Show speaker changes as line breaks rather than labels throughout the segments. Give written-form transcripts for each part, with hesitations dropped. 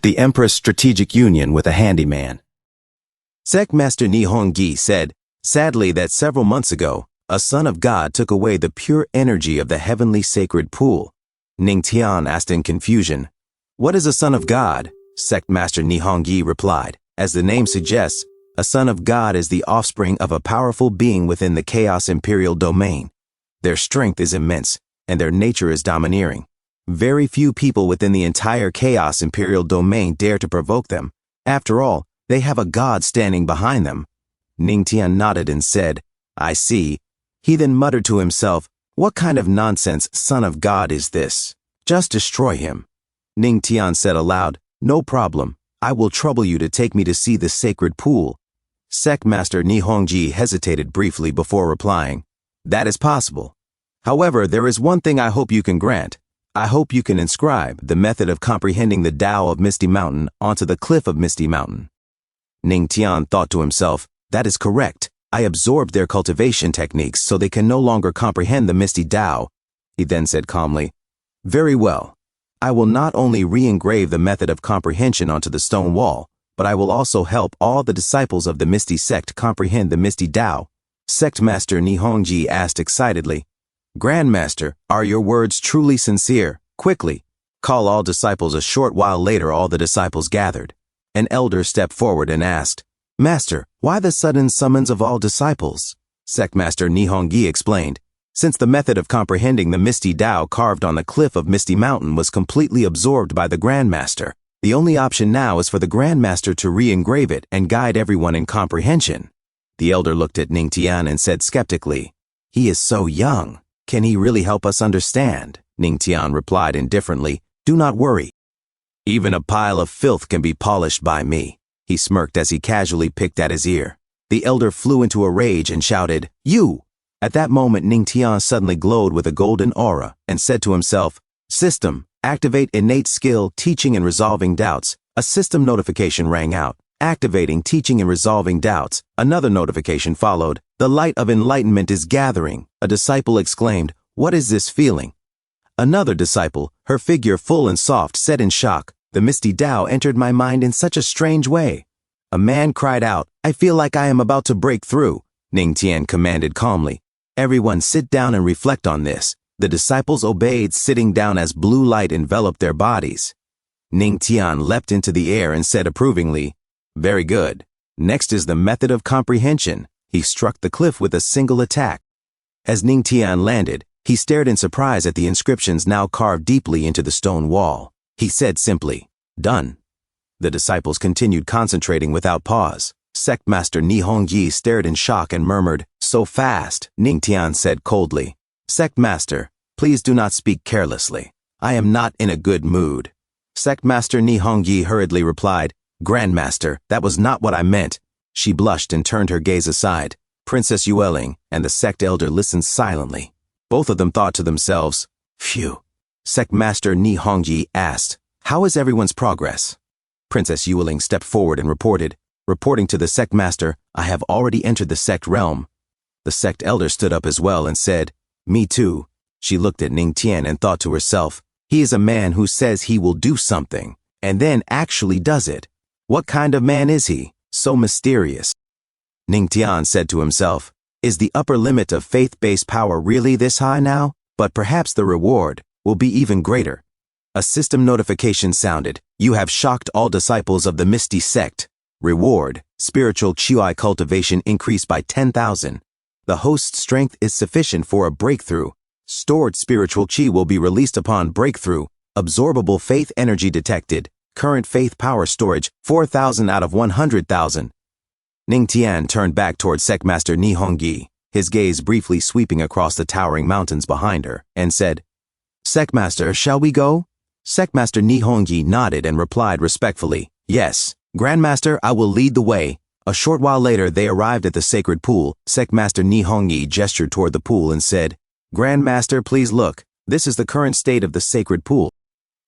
The Empress' strategic union with a handyman. Sect Master Nihongi said, sadly, that several months ago, a son of God took away the pure energy of the heavenly sacred pool. Ning Tian asked in confusion, "What is a son of God?" Sect Master Nihongi replied, "As the name suggests, a son of God is the offspring of a powerful being within the Chaos Imperial domain. Their strength is immense, and their nature is domineering. Very few people within the entire Chaos Imperial domain dare to provoke them. After all, they have a god standing behind them." Ning Tian nodded and said, "I see." He then muttered to himself, "What kind of nonsense son of God is this? Just destroy him." Ning Tian said aloud, "No problem. I will trouble you to take me to see the sacred pool." Sect Master Nihongi hesitated briefly before replying, "That is possible. However, there is one thing I hope you can grant. I hope you can inscribe the method of comprehending the Tao of Misty Mountain onto the cliff of Misty Mountain." Ning Tian thought to himself, "That is correct. I absorbed their cultivation techniques so they can no longer comprehend the Misty Tao." He then said calmly, "Very well. I will not only re-engrave the method of comprehension onto the stone wall, but I will also help all the disciples of the Misty Sect comprehend the Misty Tao." Sect Master Nihongi asked excitedly, "Grandmaster, are your words truly sincere? Quickly, call all disciples." A short while later, all the disciples gathered. An elder stepped forward and asked, "Master, why the sudden summons of all disciples?" Sect Master Nihongi explained, "Since the method of comprehending the Misty Tao carved on the cliff of Misty Mountain was completely absorbed by the Grandmaster, the only option now is for the Grandmaster to re-engrave it and guide everyone in comprehension." The elder looked at Ning Tian and said skeptically, "He is so young. Can he really help us understand?" Ning Tian replied indifferently, "Do not worry. Even a pile of filth can be polished by me." He smirked as he casually picked at his ear. The elder flew into a rage and shouted, "You!" At that moment, Ning Tian suddenly glowed with a golden aura and said to himself, "System, activate innate skill, teaching and resolving doubts." A system notification rang out. Activating teaching and resolving doubts. Another notification followed. "The light of enlightenment is gathering." A disciple exclaimed, "What is this feeling?" Another disciple, her figure full and soft, said in shock, "The Misty Tao entered my mind in such a strange way." A man cried out, "I feel like I am about to break through." Ning Tian commanded calmly, "Everyone sit down and reflect on this." The disciples obeyed, sitting down as blue light enveloped their bodies. Ning Tian leapt into the air and said approvingly, "Very good. Next is the method of comprehension." He struck the cliff with a single attack. As Ning Tian landed, he stared in surprise at the inscriptions now carved deeply into the stone wall. He said simply, "Done." The disciples continued concentrating without pause. Sect Master Nihongi stared in shock and murmured, "So fast." Ning Tian said coldly, "Sect Master, please do not speak carelessly. I am not in a good mood." Sect Master Nihongi hurriedly replied, "Grandmaster, that was not what I meant." She blushed and turned her gaze aside. Princess Yueling and the sect elder listened silently. Both of them thought to themselves, "Phew." Sect Master Nihongi asked, "How is everyone's progress?" Princess Yueling stepped forward and reporting to the sect master, "I have already entered the sect realm." The sect elder stood up as well and said, "Me too." She looked at Ning Tian and thought to herself, "He is a man who says he will do something, and then actually does it. What kind of man is he? So mysterious." Ning Tian said to himself, "Is the upper limit of faith-based power really this high now? But perhaps the reward will be even greater." A system notification sounded. "You have shocked all disciples of the Misty Sect. Reward, spiritual Qi cultivation increased by 10,000. The host's strength is sufficient for a breakthrough. Stored spiritual Qi will be released upon breakthrough. Absorbable faith energy detected. Current faith power storage, 4,000 out of 100,000. Ning Tian turned back toward Sect Master Nihongi, his gaze briefly sweeping across the towering mountains behind her, and said, "Sect Master, shall we go?" Sect Master Nihongi nodded and replied respectfully, "Yes, Grandmaster, I will lead the way." A short while later, they arrived at the sacred pool. Sect Master Nihongi gestured toward the pool and said, "Grandmaster, please look. This is the current state of the sacred pool."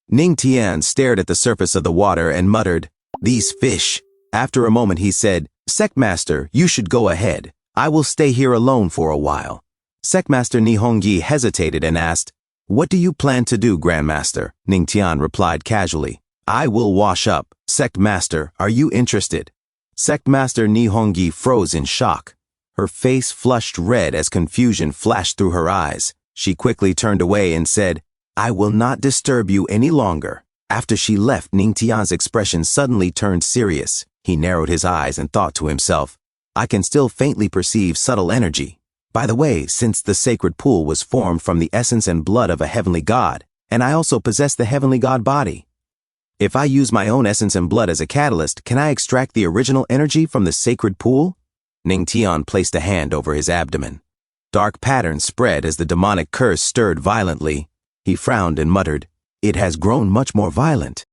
Ning Tian stared at the surface of the water and muttered, "These fish." After a moment, he said, "Sect Master, you should go ahead. I will stay here alone for a while." Sect Master Nihongi hesitated and asked, "What do you plan to do, Grandmaster?" Ning Tian replied casually, I will wash up. Sect Master, are you interested? Sect Master Nihongi froze in shock. Her face flushed red as confusion flashed through her eyes. She quickly turned away and said, I will not disturb you any longer. After she left, Ningtian's expression suddenly turned serious. He narrowed his eyes and thought to himself, I can still faintly perceive subtle energy. By the way, since the sacred pool was formed from the essence and blood of a heavenly god, and I also possess the heavenly god body. If I use my own essence and blood as a catalyst, can I extract the original energy from the sacred pool? Ningtian placed a hand over his abdomen. Dark patterns spread as the demonic curse stirred violently. He frowned and muttered, It has grown much more violent.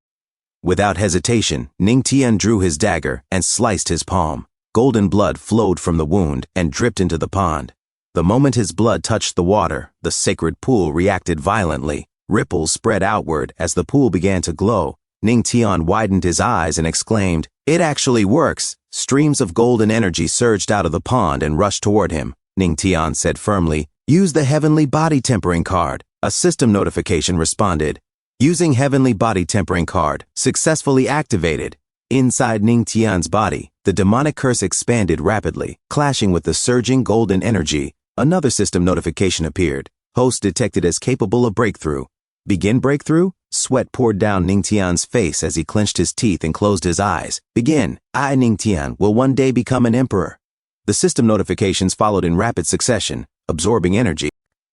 Without hesitation, Ningtian drew his dagger and sliced his palm. Golden blood flowed from the wound and dripped into the pond. The moment his blood touched the water, the sacred pool reacted violently. Ripples spread outward as the pool began to glow. Ningtian widened his eyes and exclaimed, It actually works! Streams of golden energy surged out of the pond and rushed toward him. Ningtian said firmly, Use the heavenly body tempering card. A system notification responded. Using heavenly body tempering card, successfully activated. Inside Ningtian's body, the demonic curse expanded rapidly, clashing with the surging golden energy. Another system notification appeared. Host detected as capable of breakthrough. Begin breakthrough? Sweat poured down Ningtian's face as he clenched his teeth and closed his eyes. Begin. I, Ningtian, will one day become an emperor. The system notifications followed in rapid succession, absorbing energy,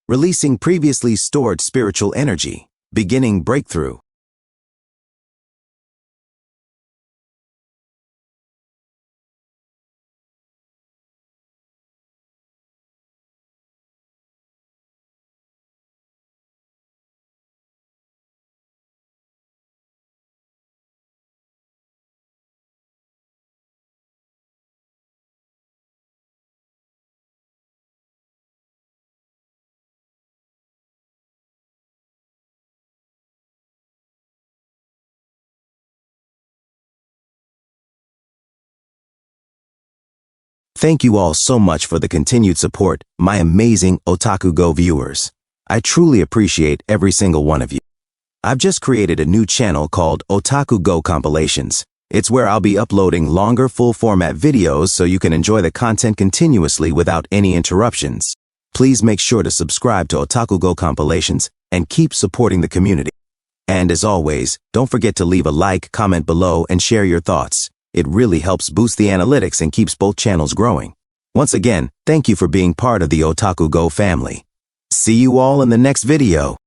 releasing previously stored spiritual energy. Beginning breakthrough. Thank you all so much for the continued support, my amazing OtakuGo viewers. I truly appreciate every single one of you. I've just created a new channel called OtakuGo Compilations. It's where I'll be uploading longer full-format videos so you can enjoy the content continuously without any interruptions. Please make sure to subscribe to OtakuGo Compilations and keep supporting the community. And as always, don't forget to leave a like, comment below, and share your thoughts. It really helps boost the analytics and keeps both channels growing. Once again, thank you for being part of the OtakuGo family. See you all in the next video.